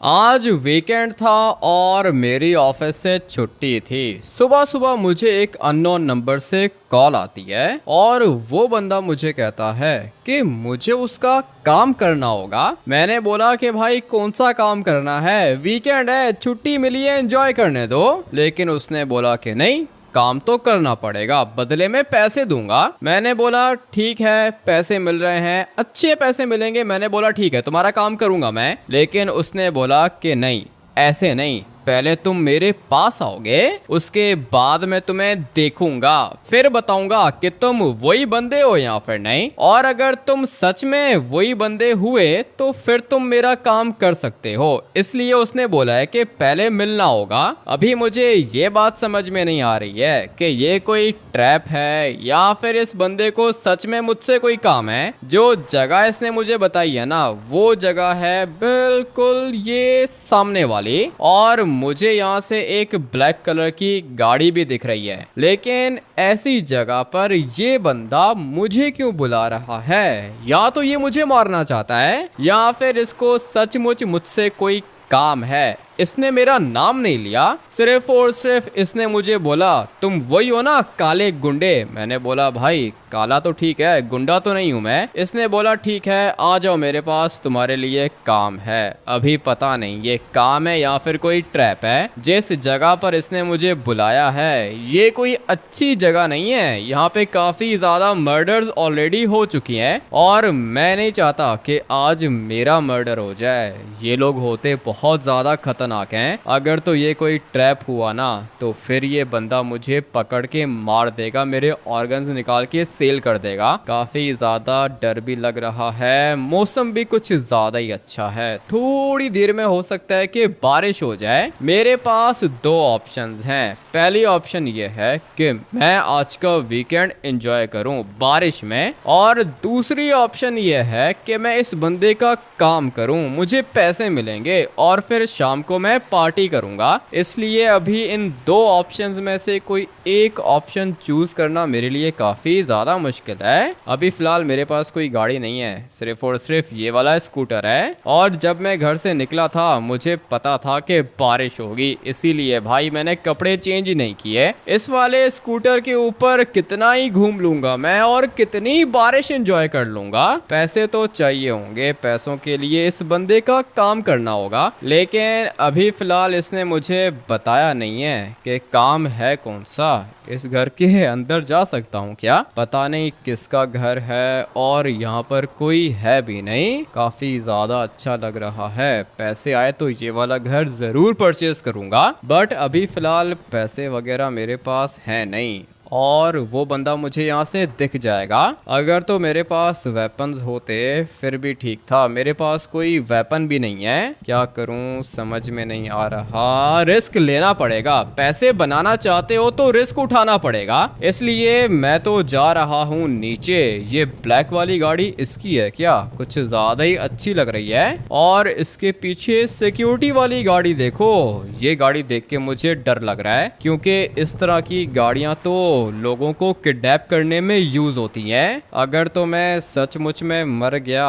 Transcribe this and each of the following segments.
आज वीकेंड था और मेरी ऑफिस से छुट्टी थी। सुबह सुबह मुझे एक अननोन नंबर से कॉल आती है और वो बंदा मुझे कहता है कि मुझे उसका काम करना होगा। मैंने बोला कि भाई कौन सा काम करना है, वीकेंड है, छुट्टी मिली है, एंजॉय करने दो। लेकिन उसने बोला कि नहीं, काम तो करना पड़ेगा, बदले में पैसे दूंगा। मैंने बोला ठीक है, पैसे मिल रहे हैं, अच्छे पैसे मिलेंगे। मैंने बोला ठीक है, तुम्हारा काम करूंगा मैं। लेकिन उसने बोला कि नहीं, ऐसे नहीं, पहले तुम मेरे पास आओगे, उसके बाद मैं तुम्हें देखूंगा, फिर बताऊंगा कि तुम वही बंदे हो या फिर नहीं। और अगर तुम सच में वही बंदे हुए तो फिर तुम मेरा काम कर सकते हो। इसलिए उसने बोला है कि पहले मिलना होगा। अभी मुझे ये बात समझ में नहीं आ रही है कि ये कोई ट्रैप है या फिर इस बंदे को सच में मुझसे कोई काम है। जो जगह इसने मुझे बताई है ना, वो जगह है बिल्कुल ये सामने वाली, और मुझे यहाँ से एक ब्लैक कलर की गाड़ी भी दिख रही है। लेकिन ऐसी जगह पर ये बंदा मुझे क्यों बुला रहा है? या तो ये मुझे मारना चाहता है या फिर इसको सचमुच मुझसे कोई काम है। इसने मेरा नाम नहीं लिया, सिर्फ और सिर्फ इसने मुझे बोला तुम वही हो ना काले गुंडे। मैंने बोला भाई काला तो ठीक है, गुंडा तो नहीं हूं मैं। इसने बोला ठीक है, आ जाओ मेरे पास, तुम्हारे लिए काम है। अभी पता नहीं ये काम है या फिर कोई ट्रैप है। जिस जगह पर इसने मुझे बुलाया है ये कोई अच्छी जगह नहीं है। यहाँ पे काफी ज्यादा मर्डर्स ऑलरेडी हो चुकी हैं और मैं नहीं चाहता कि आज मेरा मर्डर हो जाए। ये लोग होते बहुत ज्यादा खतरनाक हैं। अगर तो ये कोई ट्रैप हुआ ना तो फिर ये बंदा मुझे पकड़ के मार देगा, मेरे ऑर्गन्स निकाल के सेल कर देगा। काफी ज्यादा डर भी लग रहा है। मौसम भी कुछ ज्यादा ही अच्छा है। थोड़ी देर में हो सकता है कि बारिश हो जाए। मेरे पास दो ऑप्शंस हैं। पहली ऑप्शन ये है कि मैं आज का वीकेंड एंजॉय करूं बारिश में, और दूसरी ऑप्शन ये है कि मैं इस बंदे का काम करूं, मुझे पैसे मिलेंगे और फिर शाम को मैं पार्टी करूंगा। इसलिए अभी इन दो ऑप्शंस में से कोई एक ऑप्शन चूज करना मेरे लिए काफी ज्यादा मुश्किल है। अभी फिलहाल मेरे पास कोई गाड़ी नहीं है, सिर्फ और सिर्फ ये वाला स्कूटर है। और जब मैं घर से निकला था मुझे पता था कि बारिश होगी, इसीलिए भाई मैंने कपड़े चेंज ही नहीं किए। इस वाले स्कूटर के ऊपर कितना ही घूम लूंगा मैं और कितनी बारिश एंजॉय कर लूंगा। पैसे तो चाहिए होंगे, पैसों के लिए इस बंदे का काम करना होगा। लेकिन अभी फिलहाल इसने मुझे बताया नहीं है कि काम है कौन सा। इस घर के अंदर जा सकता हूँ क्या? पता नहीं किसका घर है और यहाँ पर कोई है भी नहीं। काफी ज्यादा अच्छा लग रहा है। पैसे आए तो ये वाला घर जरूर परचेज करूंगा, बट अभी फिलहाल पैसे वगैरह मेरे पास है नहीं और वो बंदा मुझे यहाँ से दिख जाएगा। अगर तो मेरे पास वेपन्स होते फिर भी ठीक था। मेरे पास कोई वेपन भी नहीं है। क्या करूँ समझ में नहीं आ रहा। रिस्क लेना पड़ेगा। पैसे बनाना चाहते हो तो रिस्क उठाना पड़ेगा। इसलिए मैं तो जा रहा हूँ नीचे। ये ब्लैक वाली गाड़ी इसकी है क्या? कुछ ज्यादा ही अच्छी लग रही है। और इसके पीछे सिक्योरिटी वाली गाड़ी देखो। ये गाड़ी देख के मुझे डर लग रहा है, क्योंकि इस तरह की गाड़ियां तो लोगों को किडनैप करने में यूज होती हैं। अगर तो मैं सचमुच में मर गया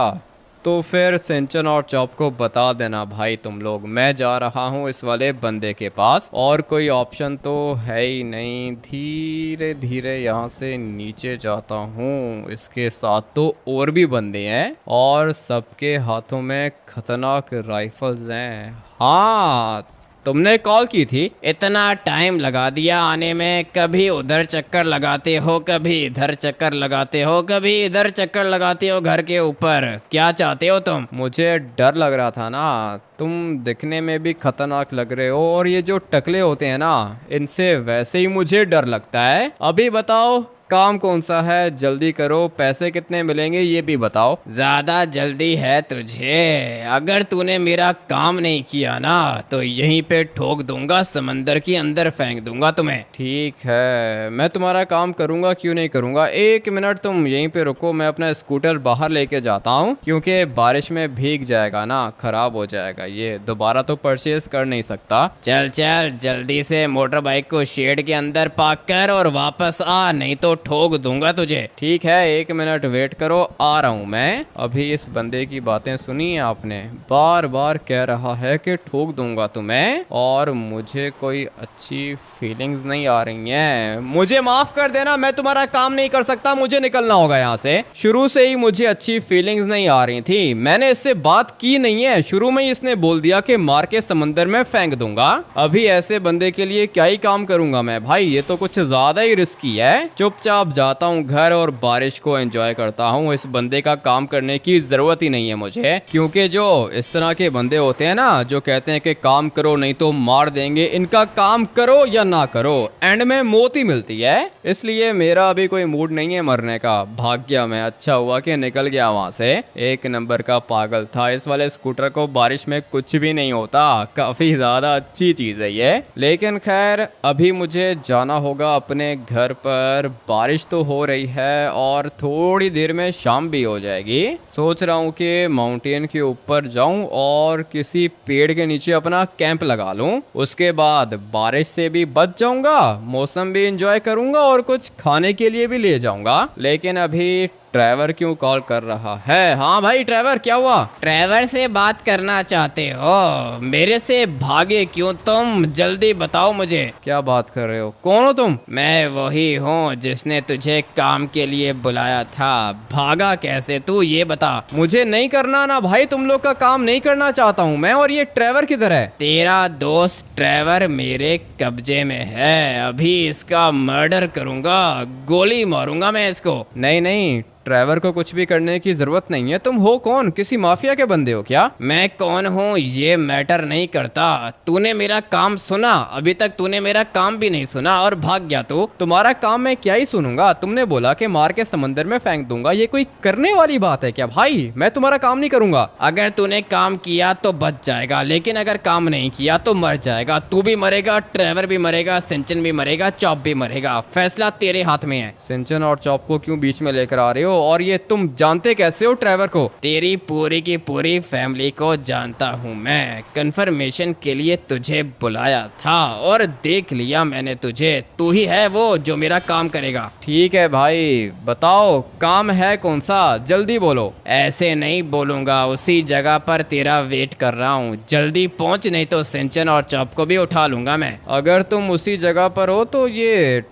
तो फिर सिंचन और चॉप को बता देना भाई तुम लोग। मैं जा रहा हूँ इस वाले बंदे के पास और कोई ऑप्शन तो है ही नहीं। धीरे धीरे यहाँ से नीचे जाता हूँ। इसके साथ तो और भी बंदे हैं और सबके हाथों में खतरनाक राइफल्स हैं। हाँ, तुमने कॉल की थी। इतना टाइम लगा दिया आने में, कभी उधर चक्कर लगाते हो, कभी इधर चक्कर लगाते हो, कभी इधर चक्कर लगाते हो घर के ऊपर। क्या चाहते हो तुम? मुझे डर लग रहा था ना, तुम दिखने में भी खतरनाक लग रहे हो और ये जो टकले होते हैं ना, इनसे वैसे ही मुझे डर लगता है। अभी बताओ काम कौन सा है, जल्दी करो, पैसे कितने मिलेंगे ये भी बताओ। ज्यादा जल्दी है तुझे? अगर तूने मेरा काम नहीं किया ना तो यहीं पे ठोक दूंगा, समंदर के अंदर फेंक दूंगा तुम्हें। ठीक है, मैं तुम्हारा काम करूंगा, क्यों नहीं करूंगा। एक मिनट तुम यहीं पे रुको, मैं अपना स्कूटर बाहर लेके जाता हूँ, क्योंकि बारिश में भीग जाएगा ना, खराब हो जाएगा। ये दोबारा तो परचेज कर नहीं सकता। चल चल जल्दी से मोटर बाइक को शेड के अंदर पार्क कर और वापस आ, नहीं तो ठोक दूंगा तुझे। ठीक है, 1 मिनट वेट करो, आ रहा हूँ मैं। अभी इस बंदे की बातें सुनी है आपने, बार बार कह रहा है कि ठोक दूंगा तुम्हें, और मुझे कोई अच्छी फीलिंग्स नहीं आ रही हैं। मुझे माफ कर देना, मैं तुम्हारा काम नहीं कर सकता, मुझे निकलना होगा यहाँ से। शुरू से ही मुझे अच्छी फीलिंग्स नहीं आ रही थी, मैंने इससे बात की नहीं है। शुरू में ही इसने बोल दिया कि मार के समंदर में फेंक दूंगा। अभी ऐसे बंदे के लिए क्या ही काम करूंगा मैं भाई, ये तो कुछ ज्यादा ही रिस्की है। चुपचाप जाता हूँ घर और बारिश को एंजॉय करता हूँ। इस बंदे का काम करने की जरूरत ही नहीं है मुझे, क्योंकि जो इस तरह के बंदे होते हैं ना, जो कहते हैं कि काम करो नहीं तो मार देंगे, इनका काम करो या ना करो, एंड में मौत ही मिलती है। इसलिए मेरा अभी कोई मूड नहीं है मरने का। भाग गया मैं, अच्छा हुआ कि निकल गया वहां से। 1 नंबर का पागल था। इस वाले स्कूटर को बारिश में कुछ भी नहीं होता, काफी ज्यादा अच्छी चीज है ये। लेकिन खैर, अभी मुझे जाना होगा अपने घर पर। बारिश तो हो रही है और थोड़ी देर में शाम भी हो जाएगी। सोच रहा हूँ कि माउंटेन के ऊपर जाऊं और किसी पेड़ के नीचे अपना कैंप लगा लूं। उसके बाद बारिश से भी बच जाऊंगा, मौसम भी एंजॉय करूंगा और कुछ खाने के लिए भी ले जाऊंगा। लेकिन अभी ड्राइवर क्यों कॉल कर रहा है? हाँ भाई ड्राइवर, क्या हुआ? ड्राइवर से बात करना चाहते हो? मेरे से भागे क्यों तुम? जल्दी बताओ मुझे। क्या बात कर रहे हो? कौन हो तुम? मैं वही हूँ जिसने तुझे काम के लिए बुलाया था। भागा कैसे तू, ये बता। मुझे नहीं करना ना भाई, तुम लोग का काम नहीं करना चाहता हूँ मैं। और ये ड्राइवर किधर है? तेरा दोस्त ड्राइवर मेरे कब्जे में है। अभी इसका मर्डर करूंगा, गोली मारूंगा मैं इसको। नहीं नहीं, ड्राइवर को कुछ भी करने की जरूरत नहीं है। तुम हो कौन? किसी माफिया के बंदे हो क्या? मैं कौन हूँ ये मैटर नहीं करता। तूने मेरा काम सुना? अभी तक तूने मेरा काम भी नहीं सुना और भाग गया तू। तुम्हारा काम मैं क्या ही सुनूंगा? तुमने बोला कि मार के समंदर में फेंक दूंगा, ये कोई करने वाली बात है क्या भाई? मैं तुम्हारा काम नहीं करूंगा। अगर तूने काम किया तो बच जाएगा, लेकिन अगर काम नहीं किया तो मर जाएगा। तू भी मरेगा, ड्राइवर भी मरेगा, सिंचन भी मरेगा, चॉप भी मरेगा। फैसला तेरे हाथ में है। सिंचन और चॉप को क्यों बीच में लेकर आ रहे हो? और ये तुम जानते कैसे हो ड्राइवर को? तेरी पूरी की पूरी फैमिली को जानता हूँ मैं। कंफर्मेशन के लिए तुझे बुलाया था और देख लिया मैंने तुझे। तू ही है वो जो मेरा काम करेगा। ठीक है भाई, बताओ काम है कौन सा? जल्दी बोलो। ऐसे नहीं बोलूंगा, उसी जगह पर तेरा वेट कर रहा हूँ। जल्दी पहुँच, नहीं तो सिंचन और चॉप को भी उठा लूंगा मैं। अगर तुम उसी जगह पर हो तो ये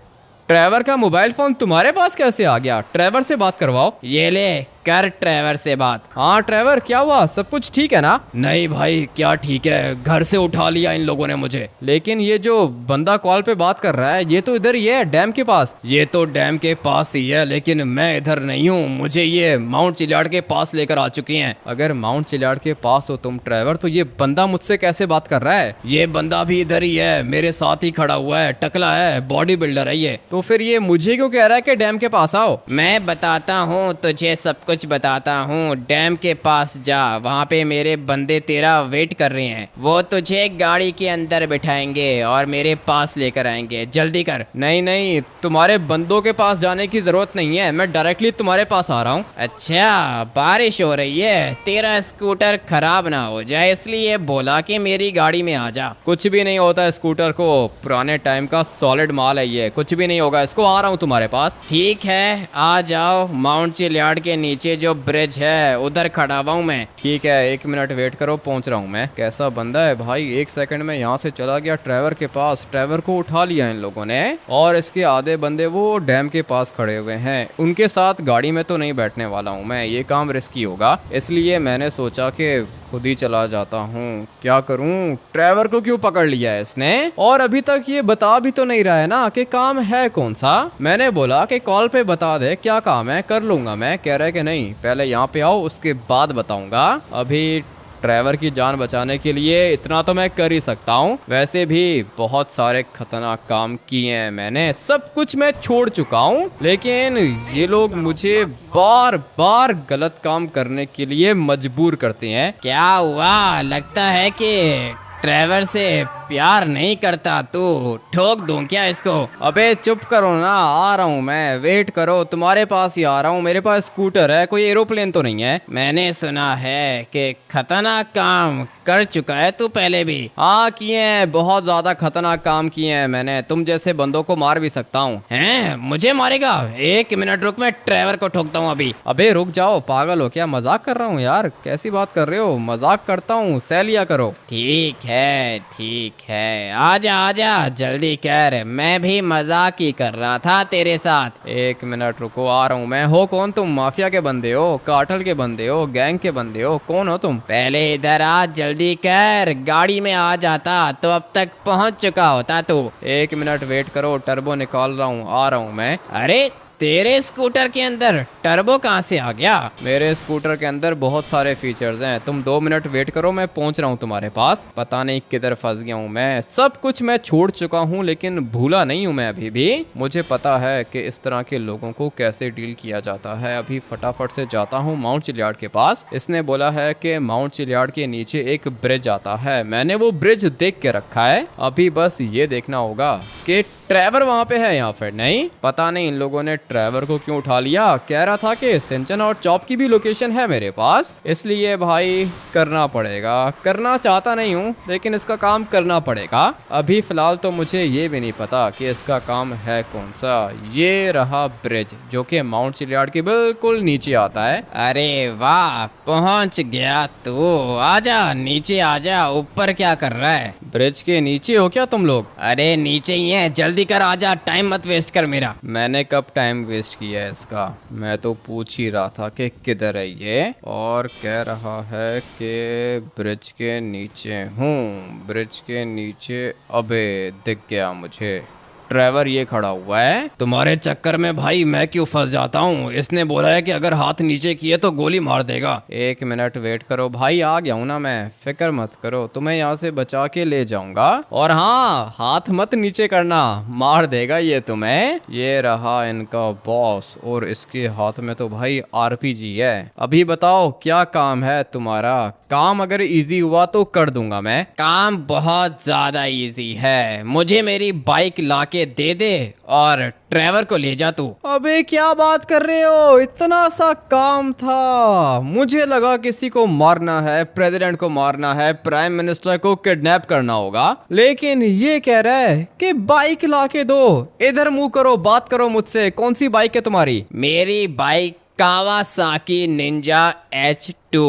ड्राइवर का मोबाइल फोन तुम्हारे पास कैसे आ गया? ड्राइवर से बात करवाओ। ये ले, कर ड्राइवर से बात। हाँ ड्राइवर, क्या हुआ? सब कुछ ठीक है ना? नहीं भाई, क्या ठीक है, घर से उठा लिया इन लोगों ने मुझे। लेकिन ये जो बंदा कॉल पे बात कर रहा है, ये तो इधर ही है, डैम के पास। ये तो डैम के पास ही है, लेकिन मैं इधर नहीं हूँ। मुझे ये माउंट चिलियाड के पास लेकर आ चुकी हैं। अगर माउंट चिलियाड के पास हो तुम ड्राइवर, तो ये बंदा मुझसे कैसे बात कर रहा है? ये बंदा भी इधर ही है, मेरे साथ ही खड़ा हुआ है, टकला है, बॉडी बिल्डर है ये। तो फिर ये मुझे क्यों कह रहा है कि डैम के पास आओ? मैं बताता हूँ तुझे, सब कुछ बताता हूँ। डैम के पास जा, वहाँ पे मेरे बंदे तेरा वेट कर रहे हैं। वो तुझे गाड़ी के अंदर बिठाएंगे और मेरे पास लेकर आएंगे। जल्दी कर। नहीं नहीं, तुम्हारे बंदों के पास जाने की जरूरत नहीं है, मैं डायरेक्टली तुम्हारे पास आ रहा हूँ। अच्छा, बारिश हो रही है, तेरा स्कूटर खराब ना हो जाए इसलिए बोला कि मेरी गाड़ी में आ जा। कुछ भी नहीं होता स्कूटर को, पुराने टाइम का सॉलिड माल है ये, कुछ भी नहीं होगा इसको। आ रहा हूँ तुम्हारे पास। ठीक है, आ जाओ। माउंट चिलियाड के नीचे जो ब्रिज है उधर खड़ा हुआ हूँ मैं। ठीक है, 1 मिनट वेट करो, पहुंच रहा हूँ मैं। कैसा बंदा है भाई, 1 सेकंड में यहाँ से चला गया ड्राइवर के पास। ड्राइवर को उठा लिया इन लोगों ने और इसके आधे बंदे वो डैम के पास खड़े हुए हैं। उनके साथ गाड़ी में तो नहीं बैठने वाला हूँ मैं, ये काम रिस्की होगा, इसलिए मैंने सोचा कि खुद ही चला जाता हूँ। क्या करूँ, ड्राइवर को क्यों पकड़ लिया है इसने? और अभी तक ये बता भी तो नहीं रहा है ना कि काम है कौन सा। मैंने बोला कि कॉल पे बता दे क्या काम है, कर लूंगा मैं। कह रहा है कि नहीं, पहले यहाँ पे आओ उसके बाद बताऊंगा। अभी ड्राइवर की जान बचाने के लिए इतना तो मैं कर ही सकता हूँ। वैसे भी बहुत सारे खतरनाक काम किए हैं मैंने, सब कुछ मैं छोड़ चुका हूँ, लेकिन ये लोग मुझे बार बार गलत काम करने के लिए मजबूर करते हैं। क्या हुआ, लगता है कि ड्राइवर से प्यार नहीं करता तू? ठोक दूं क्या इसको? अबे चुप करो ना, आ रहा हूँ मैं, वेट करो, तुम्हारे पास ही आ रहा हूँ। मेरे पास स्कूटर है, कोई एरोप्लेन तो नहीं है। मैंने सुना है कि खतरनाक काम कर चुका है तू पहले भी। हाँ किए हैं, बहुत ज्यादा खतरनाक काम किए हैं मैंने, तुम जैसे बंदों को मार भी सकता हूँ। हैं मुझे मारेगा? 1 मिनट रुक, मैं ड्राइवर को ठोकता हूँ अभी। अबे रुक जाओ, पागल हो क्या? मजाक कर रहा हूँ यार, कैसी बात कर रहे हो? मजाक करता हूँ, सह लिया करो। ठीक है ठीक है, आजा आजा जल्दी कर, मैं भी मजाक ही कर रहा था तेरे साथ। 1 मिनट रुको, आ रहा हूँ मैं। हो कौन तुम? माफिया के बंदे हो, कार्टेल के बंदे हो, गैंग के बंदे हो, कौन हो तुम? पहले इधर आ, जल्दी कर, गाड़ी में आ जाता तो अब तक पहुंच चुका होता तू। 1 मिनट वेट करो, टर्बो निकाल रहा हूँ, आ रहा हूँ मैं। अरे तेरे स्कूटर के अंदर टर्बो कहाँ से आ गया? मेरे स्कूटर के अंदर बहुत सारे फीचर्स हैं, तुम 2 मिनट वेट करो, मैं पहुंच रहा हूं तुम्हारे पास। पता नहीं किधर फंस गया हूं मैं, सब कुछ मैं छोड़ चुका हूं लेकिन भूला नहीं हूं मैं अभी भी। मुझे पता है कि इस तरह के लोगों को कैसे डील किया जाता है। अभी फटाफट से जाता हूं माउंट चिलियार्ड के पास। इसने बोला है कि माउंट चिलियार्ड के नीचे एक ब्रिज आता है, मैंने वो ब्रिज देख के रखा है, अभी बस ये देखना होगा कि ट्रेवर वहां पे है या फिर नहीं। पता नहीं इन लोगों ने ट्रेवर को क्यों उठा लिया। कह रहा था कि सिंचन और चॉप की भी लोकेशन है मेरे पास, इसलिए भाई करना पड़ेगा। करना चाहता नहीं हूँ लेकिन इसका काम करना पड़ेगा। अभी फिलहाल तो मुझे ये भी नहीं पता कि इसका काम है कौन सा। ये रहा ब्रिज जो कि माउंट चिलियार्ड के बिल्कुल नीचे आता है। अरे वाह, पहुंच गया तू। आजा नीचे आजा, ऊपर क्या कर रहा है? ब्रिज के नीचे हो क्या तुम लोग? अरे नीचे ही है, जल्दी कर, आजा, टाइम मत वेस्ट कर मेरा। मैंने कब टाइम वेस्ट किया है इसका? मैं तो पूछ ही रहा था कि किधर है ये, और कह रहा है कि ब्रिज के नीचे हूँ। ब्रिज के नीचे, अबे दिख गया मुझे, ट्रेवर ये खड़ा हुआ है। तुम्हारे चक्कर में भाई मैं क्यों फंस जाता हूँ। इसने बोला है कि अगर हाथ नीचे किए तो गोली मार देगा। 1 मिनट वेट करो भाई, आ गया हूँ ना मैं, फिक्र मत करो, तुम्हें यहाँ से बचा के ले जाऊंगा। और हाँ, हाथ मत नीचे करना, मार देगा ये तुम्हें। ये रहा इनका बॉस, और इसके हाथ में तो भाई आरपीजी है। अभी बताओ क्या काम है तुम्हारा? काम अगर इजी हुआ तो कर दूंगा मैं। काम बहुत ज्यादा इजी है, मुझे मेरी बाइक लाके दे दे और ट्रेवर को ले जा तू। अबे क्या बात कर रहे हो, इतना सा काम था? मुझे लगा किसी को मारना है, प्रेसिडेंट को मारना है, प्राइम मिनिस्टर को किडनैप करना होगा, लेकिन ये कह रहा है कि बाइक लाके दो। इधर मुंह करो, बात करो मुझसे, कौन सी बाइक है तुम्हारी? मेरी बाइक कावासाकी निंजा H2,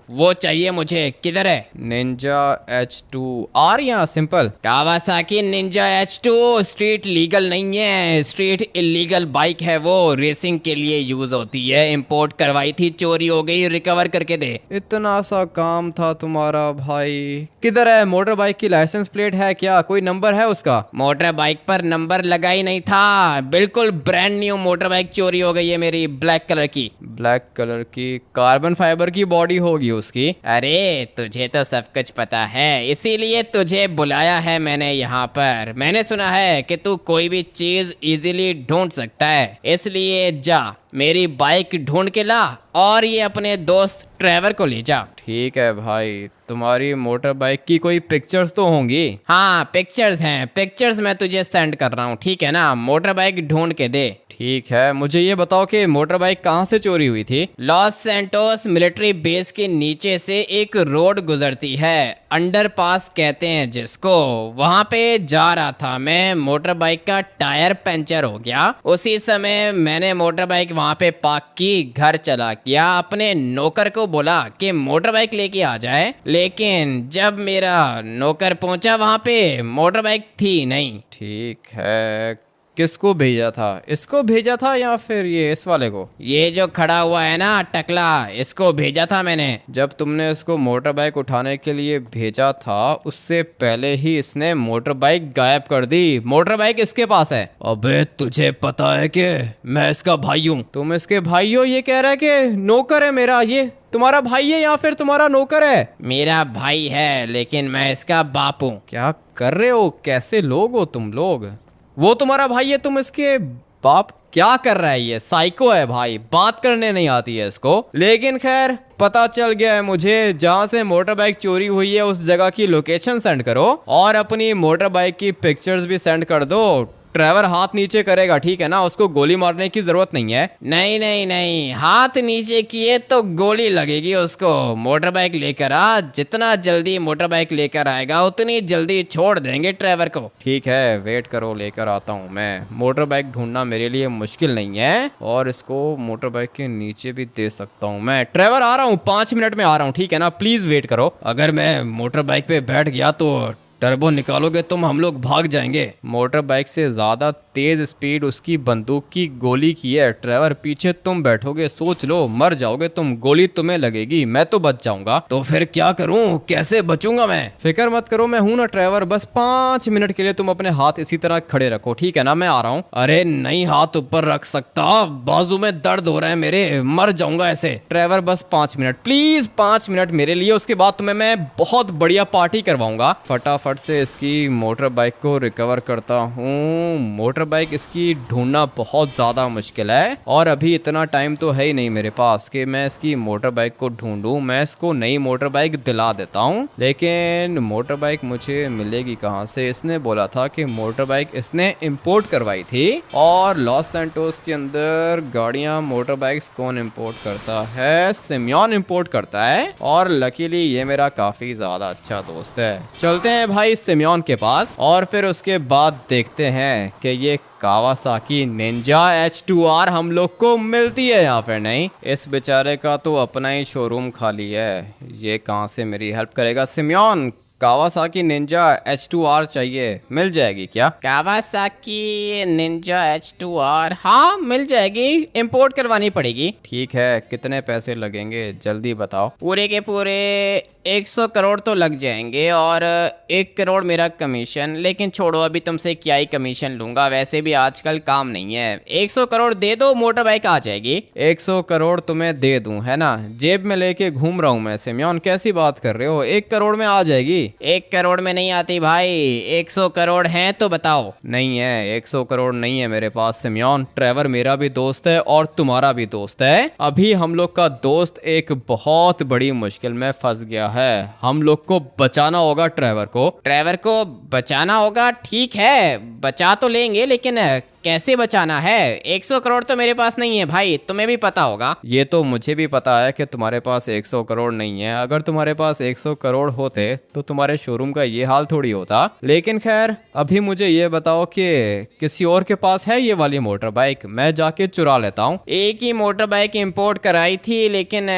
वो चाहिए मुझे। किधर है? निंजा H2 आ रही है simple. Kawasaki Ninja H2 street legal नहीं है, स्ट्रीट इलीगल बाइक है, वो रेसिंग के लिए यूज होती है। इंपोर्ट करवाई थी, चोरी हो गई, रिकवर करके दे। इतना सा काम था तुम्हारा भाई। किधर है? मोटर बाइक की लाइसेंस प्लेट है क्या? कोई नंबर है उसका? मोटर बाइक पर नंबर लगा ही नहीं था, बिल्कुल ब्रांड न्यू मोटर बाइक चोरी हो गई है मेरी, ब्लैक कलर की। ब्लैक कलर की, कार्बन फाइबर की बॉडी होगी उसकी। अरे तुझे तो सब कुछ पता है, इसीलिए तुझे बुलाया है मैंने यहाँ पर। मैंने सुना है कि तू कोई भी चीज इजीली ढूंढ सकता है, इसलिए जा मेरी बाइक ढूंढ के ला और ये अपने दोस्त ट्रेवर को ले जा। ठीक है भाई, तुम्हारी मोटर बाइक की कोई पिक्चर्स तो होंगी? हाँ पिक्चर्स हैं, पिक्चर्स मैं तुझे सेंड कर रहा हूँ, ठीक है ना? मोटर बाइक ढूंढ के दे। ठीक है, मुझे ये बताओ कि मोटर बाइक कहाँ से चोरी हुई थी? लॉस सैंटोस मिलिट्री बेस के नीचे से एक रोड गुजरती है, अंडरपास कहते हैं जिसको, वहां पे जा रहा था मैं, मोटर बाइक का टायर पंचर हो गया। उसी समय मैंने मोटर बाइक वहां पे पार्क की, घर चला गया, अपने नौकर को बोला कि मोटर बाइक लेके आ जाए, लेकिन जब मेरा नौकर पहुंचा वहां पे मोटर बाइक थी नहीं। ठीक है, किसको भेजा था? इसको भेजा था या फिर ये इस वाले को? ये जो खड़ा हुआ है ना टकला, इसको भेजा था मैंने। जब तुमने इसको मोटर बाइक उठाने के लिए भेजा था उससे पहले ही इसने मोटर बाइक गायब कर दी। मोटर बाइक इसके पास है। अबे तुझे पता है कि मैं इसका भाई हूँ? तुम इसके भाई हो? ये कह रहा है कि नौकर है मेरा। ये तुम्हारा भाई है या फिर तुम्हारा नौकर है? मेरा भाई है लेकिन मैं इसका बाप हूँ। क्या कर रहे हो? कैसे लोग हो तुम लोग? वो तुम्हारा भाई है, तुम इसके बाप? क्या कर रहा है ये? साइको है भाई, बात करने नहीं आती है इसको। लेकिन खैर पता चल गया है मुझे, जहाँ से मोटर बाइक चोरी हुई है उस जगह की लोकेशन सेंड करो और अपनी मोटर बाइक की पिक्चर्स भी सेंड कर दो। ट्रेवर हाथ नीचे करेगा, ठीक है ना, उसको गोली मारने की जरूरत नहीं है। नहीं नहीं नहीं, हाथ नीचे किए तो गोली लगेगी उसको। मोटर बाइक लेकर आ, जितना जल्दी मोटर बाइक लेकर आएगा उतनी जल्दी छोड़ देंगे ट्रेवर को। ठीक है, वेट करो, लेकर आता हूँ मैं। मोटर बाइक ढूंढना मेरे लिए मुश्किल नहीं है और इसको मोटर बाइक के नीचे भी दे सकता हूँ मैं। ट्रेवर आ रहा हूँ, 5 मिनट में आ रहा हूँ, ठीक है ना, प्लीज वेट करो। अगर मैं मोटर बाइक पे बैठ गया तो टर्बो निकालोगे तुम, हम लोग भाग जाएंगे। मोटर बाइक से ज्यादा तेज स्पीड उसकी बंदूक की गोली की है। ट्रेवर पीछे तुम बैठोगे, सोच लो, मर जाओगे तुम, गोली तुम्हें लगेगी, मैं तो बच जाऊंगा। तो फिर क्या करूं, कैसे बचूंगा मैं? फिक्र मत करो, मैं हूं ना ट्रेवर, बस 5 मिनट के लिए तुम अपने हाथ इसी तरह खड़े रखो, ठीक है ना, मैं आ रहा हूँ। अरे नहीं, हाथ ऊपर रख सकता, बाजू में दर्द हो रहा है मेरे, मर जाऊंगा ऐसे। ट्रेवर बस 5 मिनट, प्लीज 5 मिनट मेरे लिए, उसके बाद तुम्हें मैं बहुत बढ़िया पार्टी करवाऊंगा। फटाफट से इसकी मोटर बाइक को रिकवर करता हूँ। मोटर बाइक इसकी ढूंढना बहुत ज्यादा मुश्किल है और अभी इतना टाइम तो है ही नहीं मेरे पास कि मैं इसकी मोटर बाइक को ढूंढूं। मैं इसको नई मोटर बाइक दिला देता हूँ, लेकिन मोटर बाइक मुझे मिलेगी कहाँ से? इसने बोला था कि मोटर बाइक इसने इंपोर्ट करवाई थी और लॉस सैंटोस के अंदर गाड़ियां, मोटर बाइक्स कौन इंपोर्ट करता है? सिमियन इंपोर्ट करता है और लकीली ये मेरा काफी ज्यादा अच्छा दोस्त है। चलते हैं भाई सिमियन के पास और फिर उसके बाद देखते हैं कि ये कावासाकी निंजा H2R हम लोग को मिलती है या फिर नहीं। इस बेचारे का तो अपना ही शोरूम खाली है, ये कहाँ से मेरी हेल्प करेगा? सिमियन, कावासाकी निंजा H2R चाहिए, मिल जाएगी क्या? कावासाकी निंजा H2R, हाँ मिल जाएगी, इंपोर्ट करवानी पड़ेगी। ठीक है, कितने पैसे लगेंगे जल्दी बताओ। पूरे के पूरे 100 करोड़ तो लग जाएंगे और 1 करोड़ मेरा कमीशन। लेकिन छोड़ो, अभी तुमसे क्या ही कमीशन लूंगा, वैसे भी आजकल काम नहीं है। 100 करोड़ दे दो, मोटर बाइक आ जाएगी। 100 करोड़ तुम्हें दे दूं, है ना? जेब में लेके घूम रहा हूँ मैं सिमियन, कैसी बात कर रहे हो? 1 करोड़ में आ जाएगी? 1 करोड़ में नहीं आती भाई, 100 करोड़ है तो बताओ। नहीं है, 100 करोड़ नहीं है मेरे पास सिमियन। ट्रेवर मेरा भी दोस्त है और तुम्हारा भी दोस्त है। अभी हम लोग का दोस्त एक बहुत बड़ी मुश्किल में फंस गया है, हम लोग को बचाना होगा ट्रेवर को। ट्रेवर को बचाना होगा, ठीक है बचा तो लेंगे, लेकिन कैसे बचाना है? 100 करोड़ तो मेरे पास नहीं है भाई, तुम्हें भी पता होगा। ये तो मुझे भी पता है कि तुम्हारे पास 100 करोड़ नहीं है। अगर तुम्हारे पास 100 करोड़ होते तो तुम्हारे शोरूम का ये हाल थोड़ी होता। लेकिन खैर, अभी मुझे ये बताओ कि किसी और के पास है ये वाली मोटर बाइक? मैं जाके चुरा लेता हूँ। एक ही मोटर बाइक इंपोर्ट कराई थी, लेकिन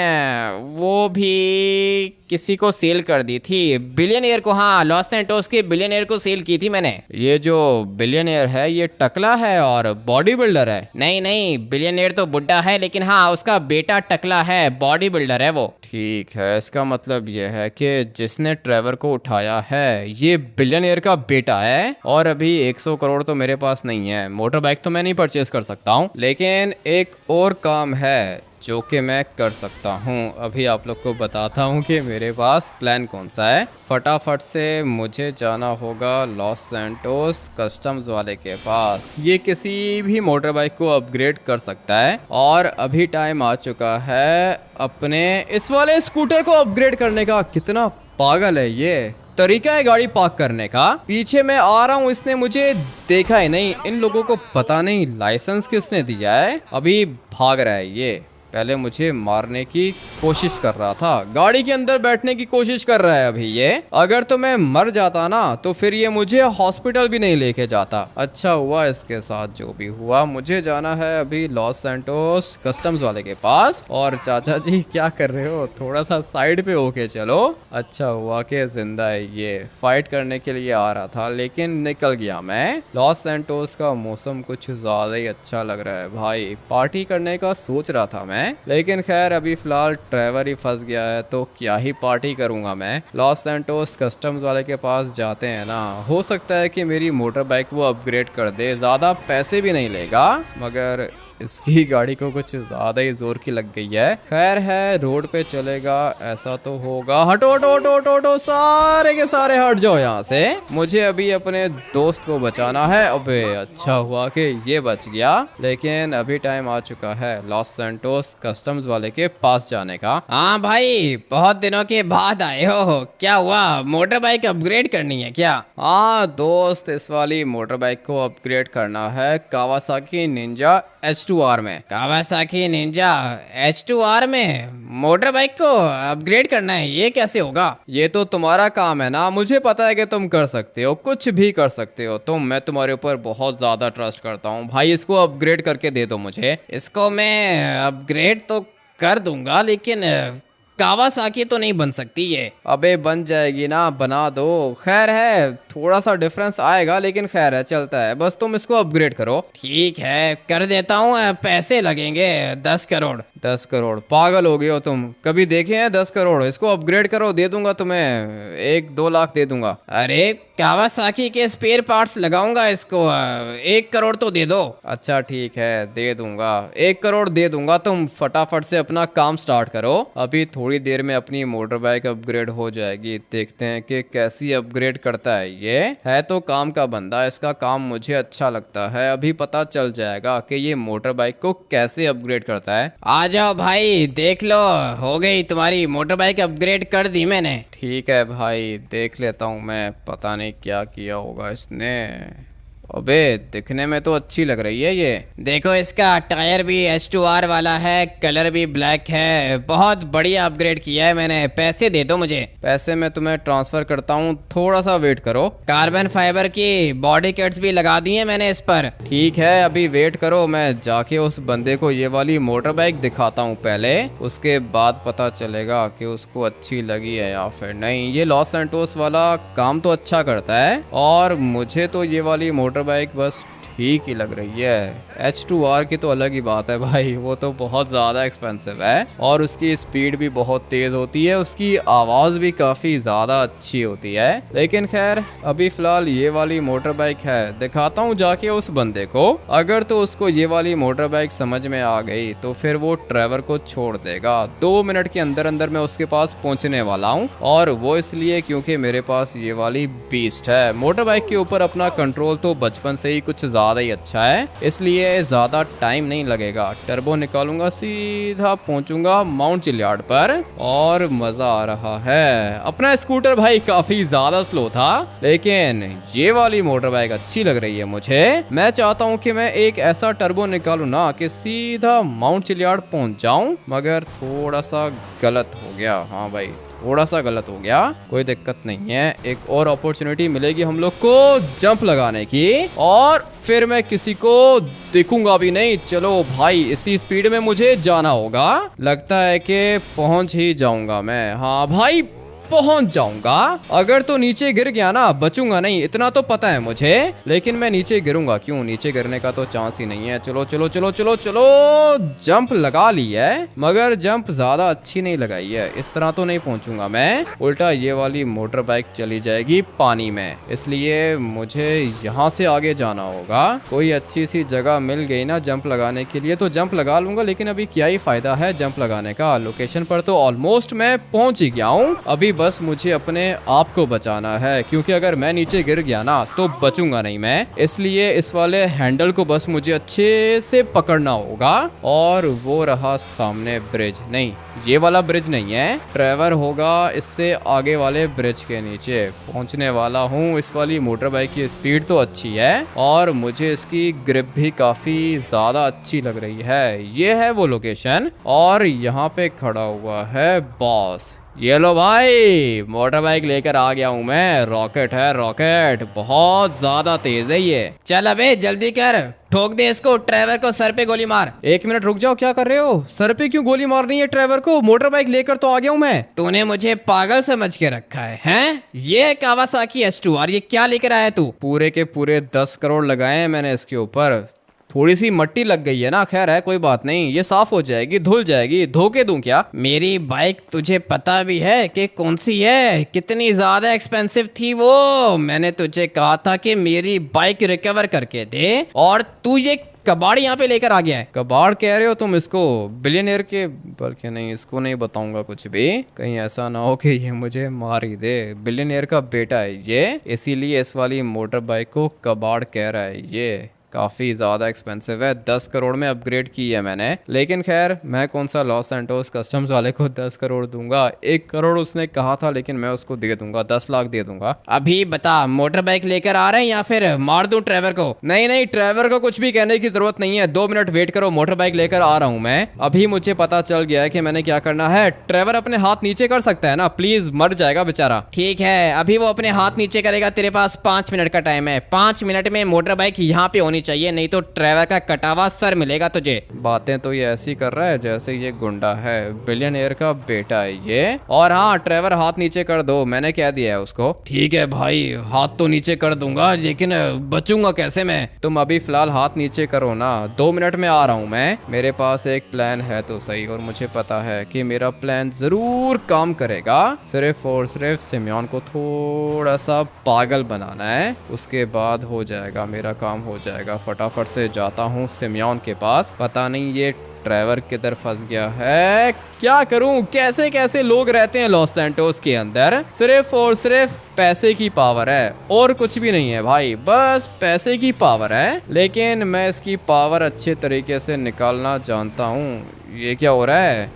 वो भी किसी को सेल कर दी थी, बिलियनियर को। हाँ, लॉस सैंटोस के बिलियनियर को सेल की थी मैंने। ये जो बिलियनियर है ये टकला है और बॉडी बिल्डर है? नहीं नहीं, बिलियनियर तो बुड्ढा है, लेकिन हाँ उसका बेटा टकला है, बॉडी बिल्डर है वो। ठीक है, इसका मतलब ये है कि जिसने ट्रेवर को उठाया है ये बिलियनियर का बेटा है। और अभी 100 करोड़ तो मेरे पास नहीं है, मोटर बाइक तो मैं नहीं परचेज कर सकता हूँ, लेकिन एक और काम है जो कि मैं कर सकता हूँ। अभी आप लोग को बताता हूँ कि मेरे पास प्लान कौन सा है। फटाफट से मुझे जाना होगा लॉस सैंटोस कस्टम्स वाले के पास। ये किसी भी मोटर बाइक को अपग्रेड कर सकता है और अभी टाइम आ चुका है अपने इस वाले स्कूटर को अपग्रेड करने का। कितना पागल है ये, तरीका है गाड़ी पार्क करने का। पीछे मैं आ रहा हूँ, इसने मुझे देखा ही नहीं। इन लोगों को पता नहीं लाइसेंस किसने दिया है, अभी भाग रहा है ये। पहले मुझे मारने की कोशिश कर रहा था, गाड़ी के अंदर बैठने की कोशिश कर रहा है अभी ये। अगर तो मैं मर जाता ना तो फिर ये मुझे हॉस्पिटल भी नहीं लेके जाता। अच्छा हुआ इसके साथ जो भी हुआ। मुझे जाना है अभी लॉस सैंटोस कस्टम्स वाले के पास। और चाचा जी क्या कर रहे हो, थोड़ा सा साइड पे होके चलो। अच्छा हुआ कि जिंदा है ये, फाइट करने के लिए आ रहा था लेकिन निकल गया मैं। लॉस सैंटोस का मौसम कुछ ज्यादा ही अच्छा लग रहा है भाई, पार्टी करने का सोच रहा था मैं, लेकिन खैर अभी फिलहाल ट्रेवर ही फंस गया है तो क्या ही पार्टी करूंगा मैं। लॉस सैंटोस कस्टम्स वाले के पास जाते हैं ना, हो सकता है कि मेरी मोटर बाइक वो अपग्रेड कर दे, ज़्यादा पैसे भी नहीं लेगा। मगर इसकी गाड़ी को कुछ ज्यादा ही जोर की लग गई है। खैर है, रोड पे चलेगा ऐसा तो होगा। हटो हटो हटो हटो हटो, सारे के सारे हट जाओ यहाँ से। मुझे अभी अपने दोस्त को बचाना है। अबे अच्छा हुआ कि ये बच गया, लेकिन अभी टाइम आ चुका है लॉस सैंटोस कस्टम्स वाले के पास जाने का। हाँ भाई, बहुत दिनों के बाद आए हो। क्या हुआ, मोटर बाइक अपग्रेड करनी है क्या? हाँ दोस्त, इस वाली मोटर बाइक को अपग्रेड करना है कावासाकी निंजा H2R में। कावासाकी निंजा H2R में मोटर बाइक को अपग्रेड करना है, ये कैसे होगा? ये तो तुम्हारा काम है ना, मुझे पता है कि तुम कर सकते हो, कुछ भी कर सकते हो तुम। मैं तुम्हारे ऊपर बहुत ज़्यादा ट्रस्ट करता हूँ भाई, इसको अपग्रेड करके दे दो मुझे। इसको मैं अपग्रेड तो कर दूंगा, लेकिन कावासाकी तो नहीं बन सकती ये। अबे बन जाएगी ना, बना दो। खैर है, थोड़ा सा डिफरेंस आएगा, लेकिन खैर है, चलता है। बस तुम इसको अपग्रेड करो। ठीक है, कर देता हूँ। पैसे लगेंगे 10 करोड़। 10 करोड़? पागल हो गए हो तुम, कभी देखे हैं 10 करोड़? इसको अपग्रेड करो, दे दूंगा तुम्हें 1-2 लाख दे दूंगा। अरे कावासाकी के स्पेयर पार्ट्स लगाऊंगा इसको, 1 करोड़ तो दे दो। अच्छा ठीक है, दे दूंगा, 1 करोड़ दे दूंगा। तुम फटाफट से अपना काम स्टार्ट करो, अभी थोड़ी देर में अपनी मोटर बाइक अपग्रेड हो जाएगी। देखते हैं कि कैसी अपग्रेड करता है। ये है तो काम का बंदा, इसका काम मुझे अच्छा लगता है। अभी पता चल जाएगा कि ये मोटर बाइक को कैसे अपग्रेड करता है। आ जाओ भाई, देख लो, हो गई तुम्हारी मोटर बाइक अपग्रेड कर दी मैंने। ठीक है भाई, देख लेता हूँ मैं, पता नहीं क्या किया होगा इसने। अबे दिखने में तो अच्छी लग रही है ये। देखो, इसका टायर भी H2R वाला है, कलर भी ब्लैक है। बहुत बढ़िया अपग्रेड किया है मैंने। पैसे दे दो मुझे। पैसे मैं तुम्हें ट्रांसफर करता हूँ, थोड़ा सा वेट करो। कार्बन फाइबर की बॉडी किट्स भी लगा दी है मैंने इस पर। ठीक है, अभी वेट करो, मैं जाके उस बंदे को ये वाली मोटर बाइक दिखाता हूँ पहले, उसके बाद पता चलेगा कि उसको अच्छी लगी है या फिर नहीं। ये लॉस सैंटोस वाला काम तो अच्छा करता है, और मुझे तो ये वाली मोटर बाइक बस ठीक ही लग रही है। H2R की तो अलग ही बात है भाई, वो तो बहुत ज़्यादा एक्सपेंसिव है, और उसकी स्पीड भी बहुत तेज़ होती है, उसकी आवाज़ भी काफ़ी ज़्यादा अच्छी होती है। लेकिन खैर अभी फ़िलहाल ये वाली मोटर बाइक है, दिखाता हूँ जाके उस बंदे को। अगर तो उसको ये वाली मोटर बाइक समझ में आ गई तो फिर वो ट्रेवर को छोड़ देगा। 2 मिनट के अंदर अंदर मैं उसके पास पहुँचने वाला हूँ, और वो इसलिए क्योंकि मेरे पास ये वाली बीस्ट है। मोटर बाइक के ऊपर अपना कंट्रोल तो बचपन से ही कुछ ज़्यादा ही अच्छा है, इसलिए ज्यादा टाइम नहीं लगेगा। टर्बो निकालूंगा, सीधा पहुंचूंगा माउंट चिलियार्ड पर, और मजा आ रहा है। अपना स्कूटर भाई काफी ज्यादा स्लो था, लेकिन ये वाली मोटर बाइक अच्छी लग रही है मुझे। मैं चाहता हूं कि मैं एक ऐसा टर्बो निकालूं ना कि सीधा माउंट चिलियार्ड पहुंच जाऊं, मगर थोड़ा सा गलत हो गया। हाँ भाई, थोड़ा सा गलत हो गया, कोई दिक्कत नहीं है। एक और अपॉर्चुनिटी मिलेगी हम लोग को जंप लगाने की, और फिर मैं किसी को देखूंगा भी नहीं। चलो भाई, इसी स्पीड में मुझे जाना होगा। लगता है कि पहुंच ही जाऊंगा मैं। हाँ भाई, पहुंच जाऊंगा। अगर तो नीचे गिर गया ना, बचूंगा नहीं, इतना तो पता है मुझे। लेकिन मैं नीचे गिरूंगा क्यों, नीचे गिरने का तो चांस ही नहीं है। चलो चलो चलो चलो चलो, जंप लगा ली है, मगर जंप ज्यादा अच्छी नहीं लगाई है। इस तरह तो नहीं पहुंचूंगा मैं, उल्टा ये वाली मोटर बाइक चली जाएगी पानी में, इसलिए मुझे यहाँ से आगे जाना होगा। कोई अच्छी सी जगह मिल गई ना जंप लगाने के लिए तो जंप लगा लूंगा, लेकिन अभी क्या ही फायदा है जंप लगाने का। लोकेशन पर तो ऑलमोस्ट मैं पहुंच ही गया हूँ। अभी बस मुझे अपने आप को बचाना है, क्योंकि अगर मैं नीचे गिर गया ना तो बचूंगा नहीं मैं। इसलिए इस वाले हैंडल को बस मुझे अच्छे से पकड़ना होगा। और वो रहा सामने ब्रिज, नहीं ये वाला ब्रिज नहीं है, ट्रेवर होगा इससे आगे वाले ब्रिज के नीचे पहुंचने वाला हूँ। इस वाली मोटर बाइक की स्पीड तो अच्छी है, और मुझे इसकी ग्रिप भी काफी ज्यादा अच्छी लग रही है। ये है वो लोकेशन, और यहाँ पे खड़ा हुआ है बॉस। ये लो भाई, मोटर बाइक लेकर आ गया हूँ मैं। रॉकेट है, रॉकेट बहुत ज्यादा तेज है ये। चल अबे जल्दी कर, ठोक दे इसको, ड्राइवर को सर पे गोली मार। 1 मिनट रुक जाओ, क्या कर रहे हो? सर पे क्यों गोली मारनी है ड्राइवर को? मोटर बाइक लेकर तो आ गया हूँ मैं। तूने मुझे पागल समझ के रखा है, हैं? ये कावासाकी H2R, ये क्या लेकर आया तू? पूरे के पूरे 10 करोड़ लगाए हैं मैंने इसके ऊपर। थोड़ी सी मट्टी लग गई है ना, खैर है कोई बात नहीं, ये साफ हो जाएगी, धुल जाएगी। धोके दूं क्या? मेरी बाइक तुझे पता भी है कि कौन सी है, कितनी ज्यादा एक्सपेंसिव थी वो। मैंने तुझे कहा था कि मेरी बाइक रिकवर करके दे, और तू ये कबाड़ यहाँ पे लेकर आ गया है। कबाड़ कह रहे हो तुम इसको? बिलियनियर के, बल्कि नहीं, इसको नहीं बताऊंगा कुछ भी, कहीं ऐसा ना हो कि ये मुझे मार ही दे। बिलियनियर का बेटा है ये, इसीलिए इस वाली मोटर बाइक को कबाड़ कह रहा है। ये काफ़ी ज़्यादा एक्सपेंसिव है, 10 करोड़ में अपग्रेड की है मैंने। लेकिन खैर, मैं कौन सा लॉस सैंटोस कस्टम्स वाले को 10 करोड़ दूंगा? 1 करोड़ उसने कहा था, लेकिन मैं उसको दे दूंगा, 10 लाख दे दूंगा। अभी बता, मोटर बाइक लेकर आ रहे हैं या फिर मार दूं ड्राइवर को? नहीं नहीं, ड्राइवर को कुछ भी कहने की जरूरत नहीं है, 2 मिनट वेट करो, मोटर बाइक लेकर आ रहा हूँ मैं। अभी मुझे पता चल गया है कि मैंने क्या करना है। ड्राइवर अपने हाथ नीचे कर सकता है ना प्लीज? मर जाएगा बेचारा। ठीक है, अभी वो अपने हाथ नीचे करेगा। तेरे पास 5 मिनट का टाइम है। 5 मिनट में मोटर बाइक यहाँ पे होनी चाहिए, नहीं तो ड्राइवर का कटावा सर मिलेगा तुझे। बातें तो ये ऐसी कर रहा है जैसे ये गुंडा है, बिलियनियर का बेटा है ये। और हाँ, ड्राइवर हाथ नीचे कर दो, मैंने कह दिया है उसको। ठीक है भाई, हाथ तो नीचे कर दूंगा, लेकिन बचूंगा कैसे मैं? तुम अभी फिलहाल हाथ नीचे करो ना, 2 मिनट में आ रहा हूँ मैं। मेरे पास एक प्लान है तो सही, और मुझे पता है कि मेरा प्लान जरूर काम करेगा। सिर्फ और सिर्फ सिमियन को थोड़ा सा पागल बनाना है, उसके बाद हो जाएगा, मेरा काम हो जाएगा। फटाफट से जाता हूँ सिमियन के पास। पता नहीं ये ड्राइवर किधर फंस गया है, क्या करूं? कैसे कैसे लोग रहते हैं लॉस सैंटोस के अंदर। सिर्फ और सिर्फ पैसे की पावर है और कुछ भी नहीं है भाई, बस पैसे की पावर है। लेकिन मैं इसकी पावर अच्छे तरीके से निकालना जानता हूँ। ये क्या हो रहा है?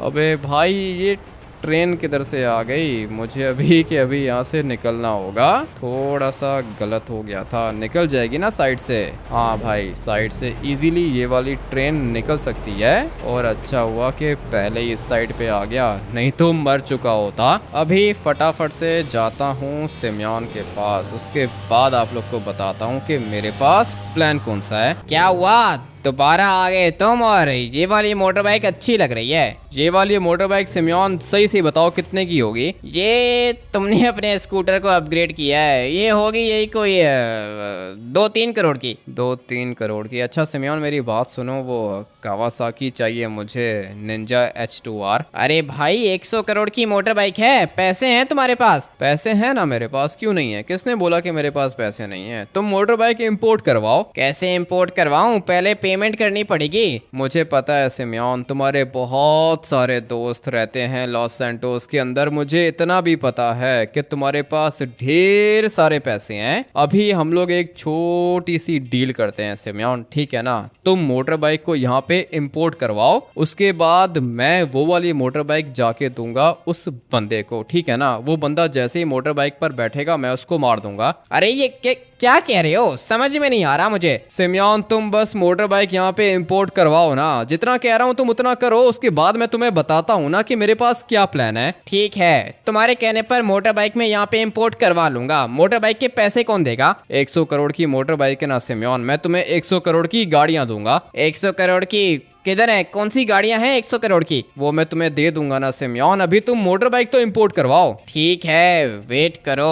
अबे भाई, ये ट्रेन किधर से आ गई? मुझे अभी के अभी यहाँ से निकलना होगा। थोड़ा सा गलत हो गया था, निकल जाएगी ना साइड से? हाँ भाई, साइड से इजीली ये वाली ट्रेन निकल सकती है। और अच्छा हुआ कि पहले ही इस साइड पे आ गया, नहीं तो मर चुका होता। अभी फटाफट से जाता हूँ सिमियन के पास, उसके बाद आप लोग को बताता हूँ कि मेरे पास प्लान कौन सा है। क्या हुआ, दोबारा आ गए तुम? और ये वाली मोटर बाइक अच्छी लग रही है। ये वाली मोटर बाइक सिमियन सही से बताओ कितने की होगी? ये तुमने अपने स्कूटर को अपग्रेड किया है, ये होगी यही कोई 2-3 करोड़ की। 2-3 करोड़ की? अच्छा सिमियन, मेरी बात सुनो, वो कावासाकी चाहिए मुझे, निंजा H2R। अरे भाई, 100 करोड़ की मोटर बाइक है, पैसे हैं तुम्हारे पास? पैसे हैं ना मेरे पास, क्यों नहीं है? किसने बोला कि मेरे पास पैसे नहीं है? तुम मोटर बाइक इंपोर्ट करवाओ। कैसे इंपोर्ट करवाऊं? पहले पेमेंट करनी पड़ेगी। मुझे पता है सिमियन, तुम्हारे बहुत सारे दोस्त रहते हैं लॉस सैंटोस के अंदर। मुझे इतना भी पता है कि तुम्हारे पास ढेर सारे पैसे हैं। अभी हम लोग एक छोटी सी डील करते हैं सिमियन, ठीक है ना? तुम मोटर बाइक को यहाँ पे इंपोर्ट करवाओ, उसके बाद मैं वो वाली मोटर बाइक जाके दूंगा उस बंदे को, ठीक है ना? वो बंदा जैसे ही मोटर बाइक पर बैठेगा मैं उसको मार दूंगा। अरे ये क्या कह रहे हो? समझ में नहीं आ रहा मुझे। सिमियन, तुम बस मोटर बाइक यहाँ पे इंपोर्ट करवाओ ना, जितना कह रहा हूँ तुम उतना करो, उसके बाद मैं तुम्हें बताता हूँ ना कि मेरे पास क्या प्लान है। ठीक है, तुम्हारे कहने पर मोटर बाइक में यहाँ पे इंपोर्ट करवा लूंगा। मोटर बाइक के पैसे कौन देगा? 100 करोड़ की मोटर बाइक है ना सिमियन, मैं तुम्हें 100 करोड़ की गाड़ियाँ दूंगा। 100 करोड़ की किधर है? कौन सी गाड़ियां हैं 100 करोड़ की? वो मैं तुम्हें दे दूंगा ना सिमियन, अभी तुम मोटर बाइक तो इंपोर्ट करवाओ। ठीक है, वेट करो,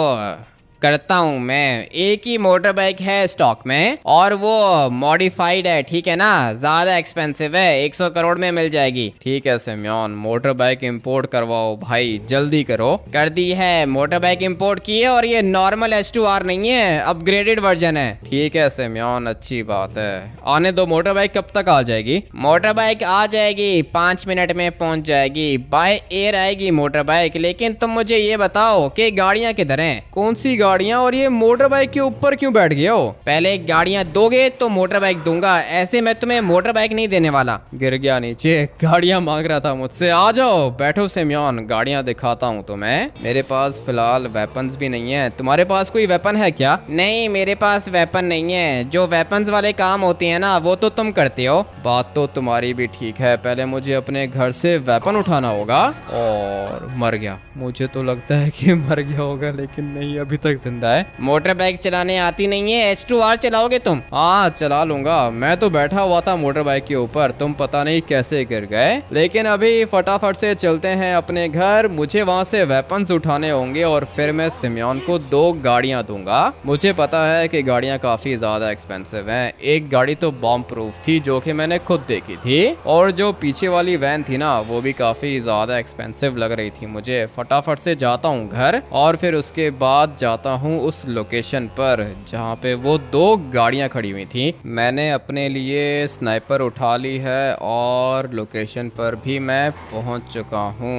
करता हूँ मैं। एक ही मोटर बाइक है स्टॉक में और वो मॉडिफाइड है, ठीक है ना? ज्यादा एक्सपेंसिव है, 100 करोड़ में मिल जाएगी। ठीक है सिमियन, मोटर बाइक इंपोर्ट करवाओ भाई, जल्दी करो। कर दी है, मोटर बाइक इंपोर्ट की है, और ये नॉर्मल H2R नहीं है, अपग्रेडेड वर्जन है। ठीक है सिमियन, अच्छी बात है। आने दो, मोटर बाइक कब तक आ जाएगी? मोटर बाइक आ जाएगी, 5 मिनट में पहुंच जाएगी। बाय एयर आएगी मोटर बाइक। लेकिन तुम मुझे ये बताओ कि गाड़ियां किधर हैं? कौन सी गाड़ियां? और ये मोटर बाइक के ऊपर क्यों बैठ गए हो? पहले गाड़ियां दोगे तो मोटर बाइक दूंगा, ऐसे मैं तुम्हें मोटर बाइक नहीं देने वाला। गिर गया नीचे, गाड़ियां मांग रहा था मुझसे। आ जाओ, बैठो सिमियन, गाड़ियां दिखाता हूँ तुम्हें। मेरे पास फिलहाल वेपन्स भी नहीं है, तुम्हारे पास कोई वेपन है क्या? नहीं, मेरे पास वेपन नहीं है। जो वेपन्स वाले काम होते हैं ना, वो तो तुम करते हो। बात तो तुम्हारी भी ठीक है, पहले मुझे अपने घर से वेपन उठाना होगा। और मर गया, मुझे तो लगता है कि मर गया होगा, लेकिन नहीं, अभी तक जिंदा है। मोटर बाइक चलाने आती नहीं है? H2R चलाओगे तुम? हाँ चला लूंगा, मैं तो बैठा हुआ था मोटर बाइक के ऊपर, तुम पता नहीं कैसे गिर गए। लेकिन अभी फटाफट से चलते हैं अपने घर, मुझे वहाँ से वेपन्स उठाने होंगे और फिर मैं सिमियन को 2 गाड़ियाँ दूंगा। मुझे पता है कि गाड़ियाँ काफी ज्यादा एक्सपेंसिव हैं। एक गाड़ी तो बॉम्ब प्रूफ थी जो कि मैंने खुद देखी थी, और जो पीछे वाली वैन थी ना, वो भी काफी ज्यादा एक्सपेंसिव लग रही थी मुझे। फटाफट से जाता हूँ घर और फिर उसके बाद जाता जाता हूँ उस लोकेशन पर जहाँ पे वो 2 गाड़ियाँ खड़ी हुई थी। मैंने अपने लिए स्नाइपर उठा ली है और लोकेशन पर भी मैं पहुँच चुका हूँ।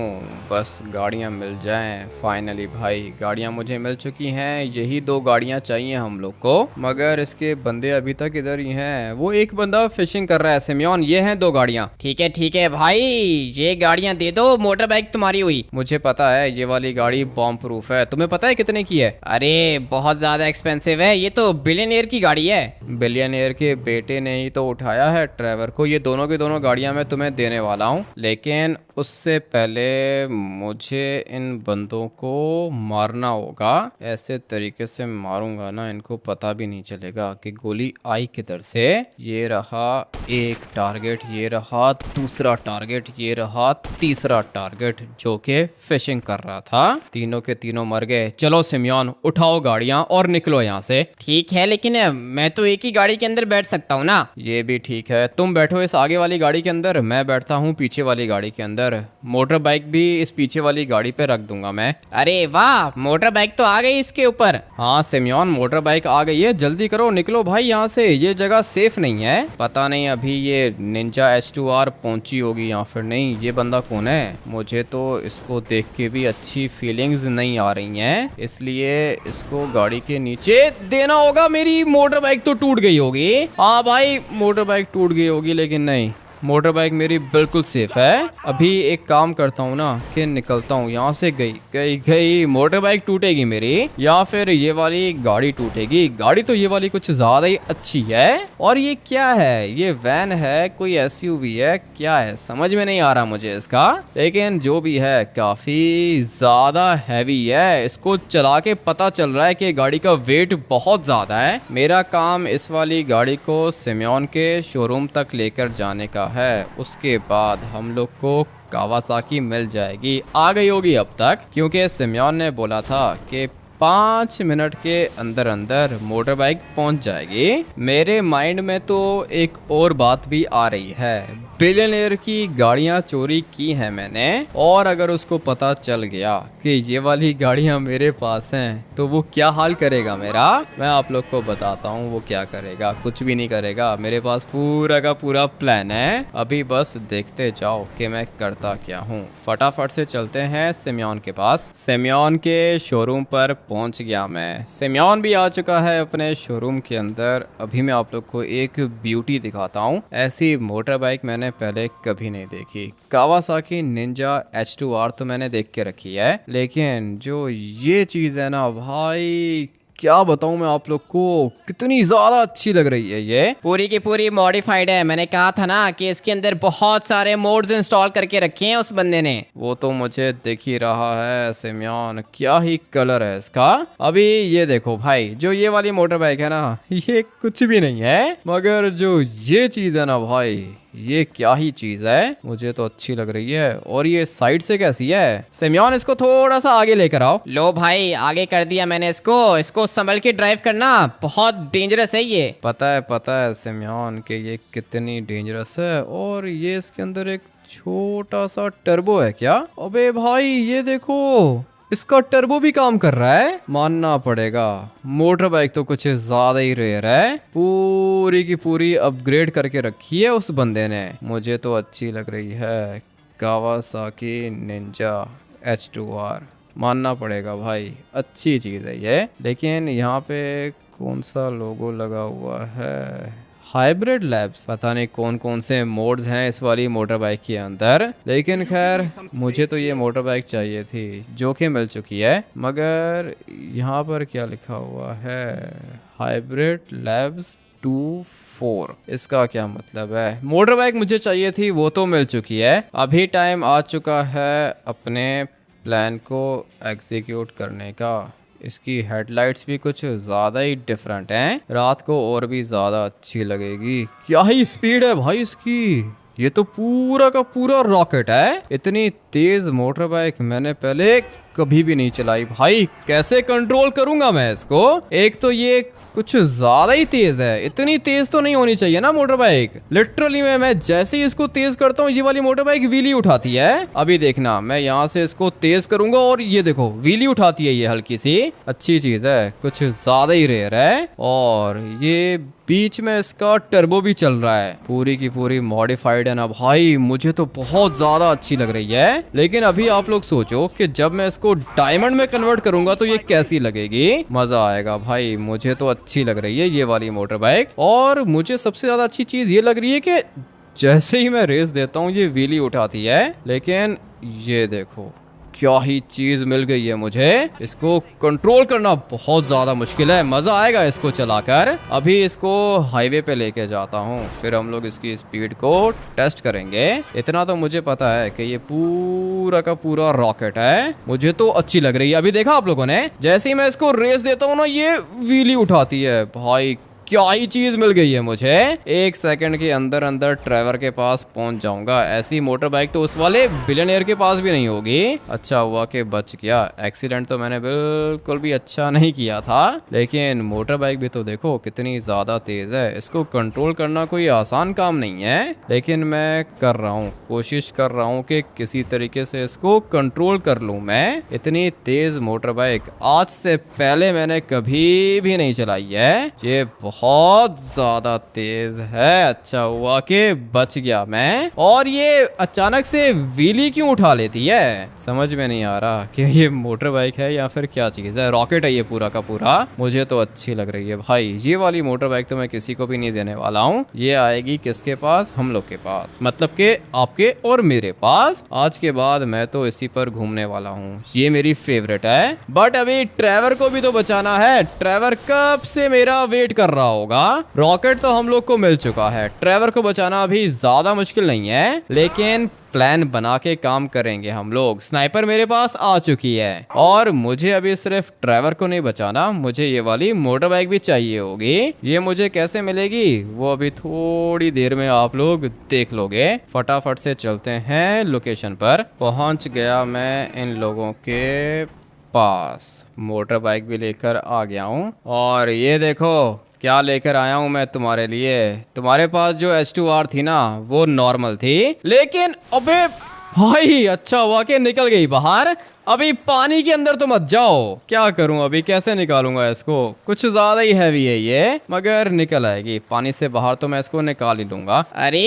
बस गाड़ियाँ मिल जाएं। फाइनली भाई गाड़ियाँ मुझे मिल चुकी हैं। यही 2 गाड़ियाँ चाहिए हम लोग को, मगर इसके बंदे अभी तक इधर ही हैं। वो एक बंदा फिशिंग कर रहा है। सिमियोन, ये हैं 2 गाड़ियाँ। ठीक है भाई, ये गाड़ियां दे दो, मोटर बाइक तुम्हारी हुई। मुझे पता है ये वाली गाड़ी बॉम्ब प्रूफ है। तुम्हें पता है कितने की है? अरे बहुत ज्यादा एक्सपेंसिव है, ये तो बिलियनियर की गाड़ी है। बिलियनियर के बेटे ने ही तो उठाया है ट्रेवर को। ये दोनों की दोनों गाड़ियां मैं तुम्हें देने वाला हूँ, लेकिन उससे पहले मुझे इन बंदों को मारना होगा। ऐसे तरीके से मारूंगा ना इनको पता भी नहीं चलेगा कि गोली आई किधर से। ये रहा एक टारगेट, ये रहा दूसरा टारगेट, ये रहा तीसरा टारगेट जो कि फिशिंग कर रहा था। तीनों के तीनों मर गए। चलो सिमियोन, उठाओ गाड़ियां और निकलो यहाँ से। ठीक है, लेकिन मैं तो एक ही गाड़ी के अंदर बैठ सकता हूँ ना। ये भी ठीक है, तुम बैठो इस आगे वाली गाड़ी के अंदर, मैं बैठता हूँ पीछे वाली गाड़ी के अंदर। मोटर बाइक भी इस पीछे वाली गाड़ी पे रख दूंगा मैं। अरे वाह, मोटर बाइक तो आ गई इसके ऊपर। हाँ सिमियोन, मोटर बाइक आ गई है। जल्दी करो, निकलो भाई यहाँ से। ये जगह सेफ नहीं है। पता नहीं अभी ये निंजा H2R पहुंची होगी या फिर नहीं। ये बंदा कौन है? मुझे तो इसको देख के भी अच्छी फीलिंग्स नहीं आ रही हैं, इसलिए इसको गाड़ी के नीचे देना होगा। मेरी मोटर बाइक तो टूट गई होगी। हाँ भाई, मोटर बाइक टूट गई होगी, लेकिन नहीं, मोटर बाइक मेरी बिल्कुल सेफ है। अभी एक काम करता हूँ ना कि निकलता हूँ यहाँ से। गई मोटर बाइक टूटेगी मेरी, या फिर ये वाली गाड़ी टूटेगी। गाड़ी तो ये वाली कुछ ज्यादा ही अच्छी है। और ये क्या है? ये वैन है, कोई SUV है, क्या है समझ में नहीं आ रहा मुझे इसका। लेकिन जो भी है काफी ज्यादा हैवी है। इसको चला के पता चल रहा है कि गाड़ी का वेट बहुत ज्यादा है। मेरा काम इस वाली गाड़ी को सिमियोन के शोरूम तक लेकर जाने का है। उसके बाद हम लोग को कावासाकी मिल जाएगी। आ गई होगी अब तक, क्योंकि सिमियोन ने बोला था कि 5 मिनट के अंदर अंदर मोटर बाइक पहुंच जाएगी। मेरे माइंड में तो एक और बात भी आ रही है। बिलियनियर की गाड़ियां चोरी की हैं मैंने, और अगर उसको पता चल गया कि ये वाली गाड़ियां मेरे पास हैं तो वो क्या हाल करेगा मेरा। मैं आप लोग को बताता हूँ वो क्या करेगा। कुछ भी नहीं करेगा। मेरे पास पूरा का पूरा प्लान है। अभी बस देखते जाओ कि मैं करता क्या हूँ। फटाफट से चलते हैं सिमियोन के पास। सिमियोन के शोरूम पर पहुंच गया मैं। सिमियोन भी आ चुका है अपने शोरूम के अंदर। अभी मैं आप लोग को एक ब्यूटी दिखाता हूँ। ऐसी मोटर बाइक मैंने पहले कभी नहीं देखी। कावासाकी निंजा H2R तो मैंने देख के रखी है, लेकिन जो ये चीज़ है ना भाई, क्या बताऊं मैं आप लोग को, कितनी ज्यादा अच्छी लग रही है। ये पूरी की पूरी मॉडिफाइड है। मैंने कहा था ना कि इसके अंदर बहुत सारे मोड्स इंस्टॉल करके रखे हैं उस बंदे ने। वो तो मुझे दिख ही रहा है सिमियोन, क्या ही कलर है इसका। अभी ये देखो भाई, जो ये वाली मोटर बाइक है ना, ये कुछ भी नहीं है, मगर जो ये चीज है ना भाई, ये क्या ही चीज है। मुझे तो अच्छी लग रही है। और ये साइड से कैसी है? सिमियोन, इसको थोड़ा सा आगे लेकर आओ। लो भाई, आगे कर दिया मैंने इसको संभल के ड्राइव करना, बहुत डेंजरस है ये। पता है सिमियोन कि ये कितनी डेंजरस है। और ये इसके अंदर एक छोटा सा टर्बो है क्या? अबे भाई ये देखो, इसका टर्बो भी काम कर रहा है। मानना पड़ेगा, मोटर बाइक तो कुछ ज्यादा ही रेयर है। पूरी की पूरी अपग्रेड करके रखी है उस बंदे ने। मुझे तो अच्छी लग रही है कावासाकी निंजा H2R। मानना पड़ेगा भाई, अच्छी चीज़ है ये। लेकिन यहाँ पे कौन सा लोगो लगा हुआ है? Hybrid labs. पता नहीं कौन कौन से मोड्स हैं इस वाली मोटर बाइक के अंदर, लेकिन खैर मुझे तो ये मोटर बाइक चाहिए थी जो कि मिल चुकी है। मगर यहाँ पर क्या लिखा हुआ है? Hybrid labs 2-4। इसका क्या मतलब है? मोटर बाइक मुझे चाहिए थी, वो तो मिल चुकी है। अभी टाइम आ चुका है अपने प्लान को एग्जीक्यूट करने का। इसकी हेडलाइट्स भी कुछ ज़्यादा ही डिफरेंट हैं, रात को और भी ज़्यादा अच्छी लगेगी। क्या ही स्पीड है भाई इसकी, ये तो पूरा का पूरा रॉकेट है। इतनी तेज मोटर बाइक मैंने पहले कभी भी नहीं चलाई भाई। कैसे कंट्रोल करूंगा मैं इसको? एक तो ये कुछ ज्यादा ही तेज है। इतनी तेज तो नहीं होनी चाहिए ना मोटर बाइक। लिटरली मैं जैसे ही इसको तेज करता हूँ ये वाली मोटर बाइक व्हीली उठाती है। अभी देखना, मैं यहाँ से इसको तेज करूंगा और ये देखो व्हीली उठाती है ये हल्की सी। अच्छी चीज है, कुछ ज्यादा ही रेयर है। और ये बीच में इसका टर्बो भी चल रहा है, पूरी की पूरी मॉडिफाइड है ना भाई। मुझे तो बहुत ज्यादा अच्छी लग रही है। लेकिन अभी आप लोग सोचो कि जब मैं इसको डायमंड में कन्वर्ट करूंगा तो ये कैसी लगेगी। मजा आएगा भाई। मुझे तो अच्छी लग रही है ये वाली मोटर बाइक। और मुझे सबसे ज्यादा अच्छी चीज ये लग रही है कि जैसे ही मैं रेस देता हूँ ये व्हीली उठाती है। लेकिन ये देखो क्या ही चीज मिल गई है मुझे। इसको कंट्रोल करना बहुत ज्यादा मुश्किल है। मजा आएगा इसको चलाकर। अभी इसको हाईवे पे लेके जाता हूँ, फिर हम लोग इसकी स्पीड को टेस्ट करेंगे। इतना तो मुझे पता है कि ये पूरा का पूरा रॉकेट है। मुझे तो अच्छी लग रही है। अभी देखा आप लोगों ने, जैसे ही मैं इसको रेस देता हूँ ना ये व्हीली उठाती है। भाई क्या ही चीज मिल गई है मुझे। 1 सेकंड के अंदर अंदर ट्रेवर के पास पहुंच जाऊंगा। ऐसी मोटर बाइक तो उस वाले बिलियनियर के पास भी नहीं होगी। अच्छा हुआ कि बच गया। एक्सीडेंट तो मैंने बिल्कुल भी अच्छा नहीं किया था। लेकिन मोटर बाइक भी तो देखो कितनी ज्यादा तेज है। इसको कंट्रोल करना कोई आसान काम नहीं है। लेकिन मैं कर रहा हूँ, कोशिश कर रहा हूँ कि किसी तरीके से इसको कंट्रोल कर लूँ मैं। इतनी तेज मोटर बाइक आज से पहले मैंने कभी भी नहीं चलाई है। ये बहुत ज्यादा तेज है। अच्छा हुआ कि बच गया मैं। और ये अचानक से व्हीली क्यों उठा लेती है, समझ में नहीं आ रहा कि ये मोटर बाइक है या फिर क्या चीज है। रॉकेट है ये पूरा का पूरा। मुझे तो अच्छी लग रही है भाई। ये वाली मोटर बाइक तो मैं किसी को भी नहीं देने वाला हूँ। ये आएगी किसके पास, हम लोग के पास, मतलब के आपके और मेरे पास। आज के बाद मैं तो इसी पर घूमने वाला हूँ। ये मेरी फेवरेट है। बट अभी ट्रेवर को भी तो बचाना है। ट्रेवर कब से मेरा वेट कर रहा होगा। रॉकेट तो हम लोग को मिल चुका है। ट्रेवर को बचाना अभी ज्यादा मुश्किल नहीं है। लेकिन प्लान बना के काम करेंगे हम लोग। स्नाइपर मेरे पास आ चुकी है और मुझे अभी सिर्फ ट्रेवर को नहीं बचाना, मुझे ये वाली मोटर बाइक भी चाहिए होगी। ये मुझे कैसे मिलेगी वो अभी थोड़ी देर में आप लोग देख लोगे। फटाफट से चलते हैं लोकेशन पर। पहुंच गया मैं इन लोगों के पास। मोटर बाइक भी लेकर आ गया हूँ। और ये देखो क्या लेकर आया हूं मैं तुम्हारे लिए। तुम्हारे पास जो H2R थी ना वो नॉर्मल थी, लेकिन अबे भाई अच्छा हुआ कि निकल गई बाहर। अभी पानी के अंदर तो मत जाओ। क्या करूं अभी, कैसे निकालूंगा इसको। कुछ ज्यादा ही हैवी है ये, मगर निकल आएगी पानी से बाहर तो मैं इसको निकाल ही लूंगा। अरे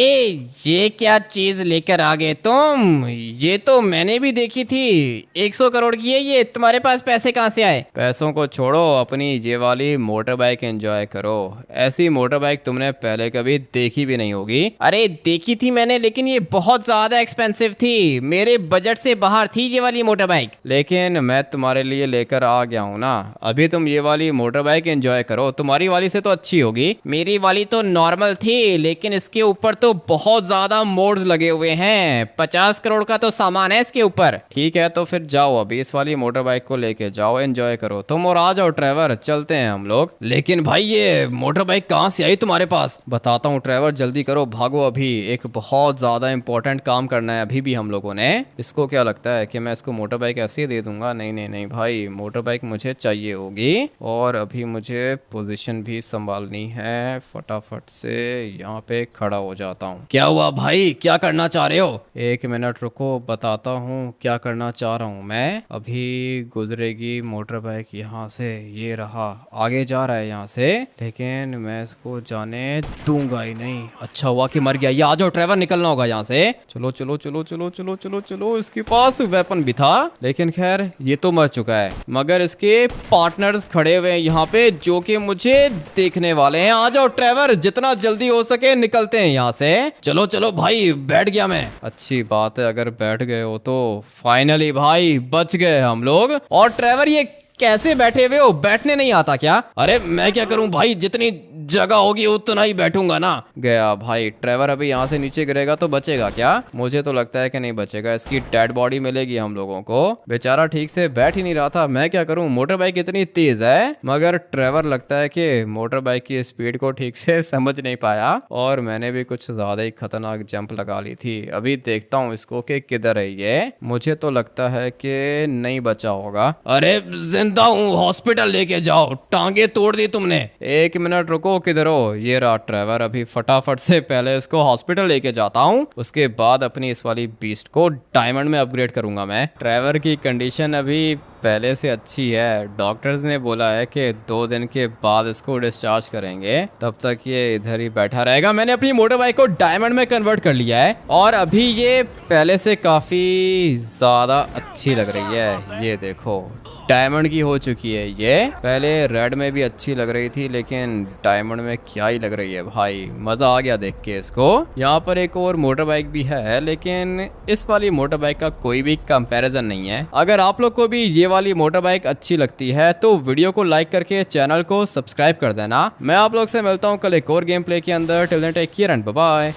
ये क्या चीज लेकर आ गए तुम। ये तो मैंने भी देखी थी। 100 करोड़ की है ये। तुम्हारे पास पैसे कहाँ से आए। पैसों को छोड़ो, अपनी ये वाली मोटर बाइक एंजॉय करो। ऐसी मोटर बाइक तुमने पहले कभी देखी भी नहीं होगी। अरे देखी थी मैंने, लेकिन ये बहुत ज्यादा एक्सपेंसिव थी। मेरे बजट से बाहर थी ये वाली मोटर बाइक। लेकिन मैं तुम्हारे लिए लेकर आ गया हूँ ना। अभी तुम ये वाली मोटर बाइक एंजॉय करो। तुम्हारी वाली से तो अच्छी होगी। मेरी वाली तो नॉर्मल थी, लेकिन इसके ऊपर तो बहुत ज्यादा मोड्स लगे हुए हैं। 50 करोड़ का तो सामान है इसके ऊपर। ठीक है तो फिर जाओ, अभी इस वाली मोटर बाइक को लेके जाओ, एंजॉय करो तुम। और आ जाओ ट्रेवर, चलते हैं हम लोग। लेकिन भाई ये मोटर बाइक कहाँ से आई तुम्हारे पास। बताता हूँ ट्रेवर, जल्दी करो, भागो। अभी एक बहुत ज्यादा इंपॉर्टेंट काम करना है अभी भी हम लोगों ने। इसको क्या लगता है कि मैं इसको मोटर बाइक ऐसे दे दूंगा। नहीं नहीं नहीं भाई, मोटर बाइक मुझे चाहिए होगी। और अभी मुझे पोजीशन भी संभालनी है। फटाफट से यहाँ पे खड़ा हो जाता हूँ। क्या हुआ भाई, क्या करना चाह रहे हो। 1 मिनट रुको, बताता हूँ क्या करना चाह रहा हूँ मैं। अभी गुजरेगी मोटर बाइक यहाँ से, ये रहा, आगे जा रहा है यहाँ से, लेकिन मैं इसको जाने दूंगा ही नहीं। अच्छा हुआ कि मर गया। ये आ जाओ ट्रेवर, निकलना होगा यहाँ से। चलो चलो चलो चलो चलो चलो चलो। इसके पास वेपन भी था, लेकिन खैर ये तो मर चुका है। मगर इसके पार्टनर्स खड़े हुए हैं यहाँ पे जो कि मुझे देखने वाले हैं। आ जाओ ट्रेवर, जितना जल्दी हो सके निकलते हैं यहाँ से। चलो चलो भाई, बैठ गया मैं। अच्छी बात है, अगर बैठ गए हो तो। फाइनली भाई बच गए हम लोग। और ट्रेवर ये कैसे बैठे हुए हो, बैठने नहीं आता क्या। अरे मैं क्या करूं भाई, जितनी जगह होगी उतना ही बैठूंगा ना। गया भाई। ट्रेवर अभी यहाँ से नीचे गिरेगा तो बचेगा क्या? मुझे तो लगता है कि नहीं बचेगा। इसकी डेड बॉडी मिलेगी हम लोगों को। बेचारा ठीक से बैठ ही नहीं रहा था। मैं क्या करूं, मोटर बाइक इतनी तेज है, मगर ट्रेवर लगता है कि मोटर बाइक की स्पीड को ठीक से समझ नहीं पाया और मैंने भी कुछ ज्यादा ही खतरनाक जंप लगा ली थी। अभी देखता हूँ इसको कि किधर है ये। मुझे तो लगता है कि नहीं बचा होगा। अरे जिंदा हूँ, हॉस्पिटल लेके जाओ, टांगे तोड़ दी तुमने। 1 मिनट रुको, किधर हो? ये रहा ट्रेवर। अभी फटाफट से पहले इसको हॉस्पिटल लेके जाता हूँ, उसके बाद अपनी इस वाली बीस्ट को डायमंड में अपग्रेड करूंगा मैं। ट्रेवर की कंडीशन अभी पहले से अच्छी है। डॉक्टर्स ने बोला है कि 2 दिन के बाद इसको डिस्चार्ज करेंगे, तब तक ये इधर ही बैठा रहेगा। मैंने अपनी मोटर बाइक को डायमंड में कन्वर्ट कर लिया है और अभी ये पहले से काफी ज्यादा अच्छी लग रही है। ये देखो, डायमंड की हो चुकी है ये। पहले रेड में भी अच्छी लग रही थी, लेकिन डायमंड में क्या ही लग रही है भाई। मजा आ गया देख के इसको। यहाँ पर एक और मोटर बाइक भी है, लेकिन इस वाली मोटर बाइक का कोई भी कंपैरिजन नहीं है। अगर आप लोग को भी ये वाली मोटर बाइक अच्छी लगती है तो वीडियो को लाइक करके चैनल को सब्सक्राइब कर देना। मैं आप लोग से मिलता हूँ कल एक और गेम प्ले के अंदर। Till then take care and bye bye.